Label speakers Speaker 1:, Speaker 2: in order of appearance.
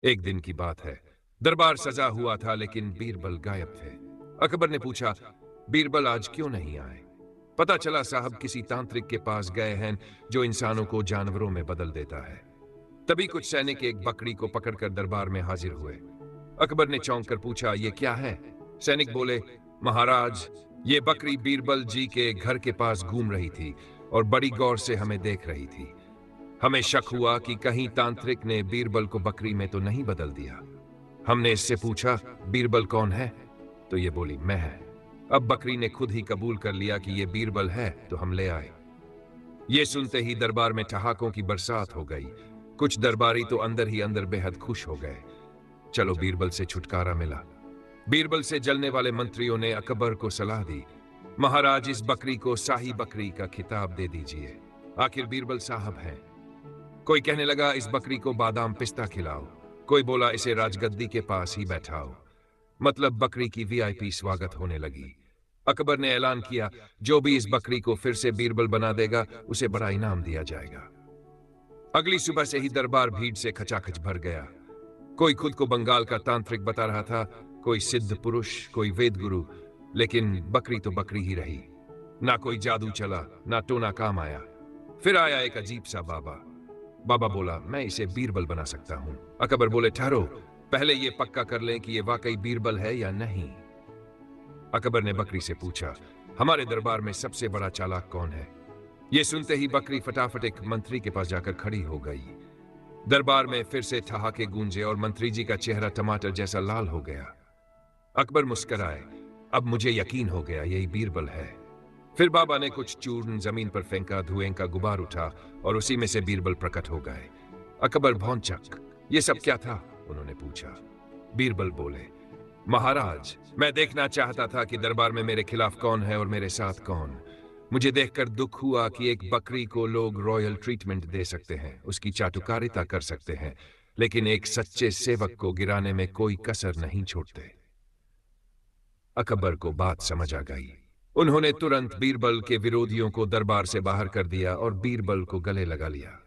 Speaker 1: एक दिन की बात है, दरबार सजा हुआ था लेकिन बीरबल गायब थे। अकबर ने पूछा, बीरबल आज क्यों नहीं आए? पता चला साहब किसी तांत्रिक के पास गए हैं जो इंसानों को जानवरों में बदल देता है। तभी कुछ सैनिक एक बकरी को पकड़कर दरबार में हाजिर हुए। अकबर ने चौंक कर पूछा, ये क्या है? सैनिक बोले, महाराज, ये बकरी बीरबल जी के घर के पास घूम रही थी और बड़ी गौर से हमें देख रही थी। हमें शक हुआ कि कहीं तांत्रिक ने बीरबल को बकरी में तो नहीं बदल दिया। हमने इससे पूछा, बीरबल कौन है? तो ये बोली, मैं है। अब बकरी ने खुद ही कबूल कर लिया कि ये बीरबल है, तो हम ले आए। ये सुनते ही दरबार में ठहाकों की बरसात हो गई। कुछ दरबारी तो अंदर ही अंदर बेहद खुश हो गए। चलो, बीरबल से छुटकारा मिला। बीरबल से जलने वाले मंत्रियों ने अकबर को सलाह दी, महाराज, इस बकरी को शाही बकरी का खिताब दे दीजिए। आखिर बीरबल साहब हैं। कोई कहने लगा, इस बकरी को बादाम पिस्ता खिलाओ। कोई बोला, इसे राजगद्दी के पास ही बैठाओ। मतलब बकरी की वीआईपी स्वागत होने लगी। अकबर ने ऐलान किया, जो भी इस बकरी को फिर से बीरबल बना देगा उसे बड़ा इनाम दिया जाएगा। अगली सुबह से ही दरबार भीड़ से खचाखच भर गया। कोई खुद को बंगाल का तांत्रिक बता रहा था, कोई सिद्ध पुरुष, कोई वेद गुरु, लेकिन बकरी तो बकरी ही रही। ना कोई जादू चला, ना टोना काम आया। फिर आया एक अजीब सा बाबा। बाबा बोला, मैं इसे बीरबल बना सकता हूं। अकबर बोले, ठहरो, पहले ये पक्का कर लें कि ये वाकई बीरबल है या नहीं। अकबर ने बकरी से पूछा, हमारे दरबार में सबसे बड़ा चालाक कौन है? ये सुनते ही बकरी फटाफट एक मंत्री के पास जाकर खड़ी हो गई। दरबार में फिर से ठहाके गूंजे और मंत्री जी का चेहरा टमाटर जैसा लाल हो गया। अकबर मुस्कुराए, अब मुझे यकीन हो गया, यही बीरबल है। फिर बाबा ने कुछ चूर्ण जमीन पर फेंका, धुएं का गुबार उठा और उसी में से बीरबल प्रकट हो गए। अकबर भौंचक, ये सब क्या था? उन्होंने पूछा। बीरबल बोले, महाराज, मैं देखना चाहता था कि दरबार में मेरे खिलाफ कौन है और मेरे साथ कौन। मुझे देखकर दुख हुआ कि एक बकरी को लोग रॉयल ट्रीटमेंट दे सकते हैं, उसकी चाटुकारिता कर सकते हैं, लेकिन एक सच्चे सेवक को गिराने में कोई कसर नहीं छोड़ते। अकबर को बात समझ आ गई। उन्होंने तुरंत बीरबल के विरोधियों को दरबार से बाहर कर दिया और बीरबल को गले लगा लिया।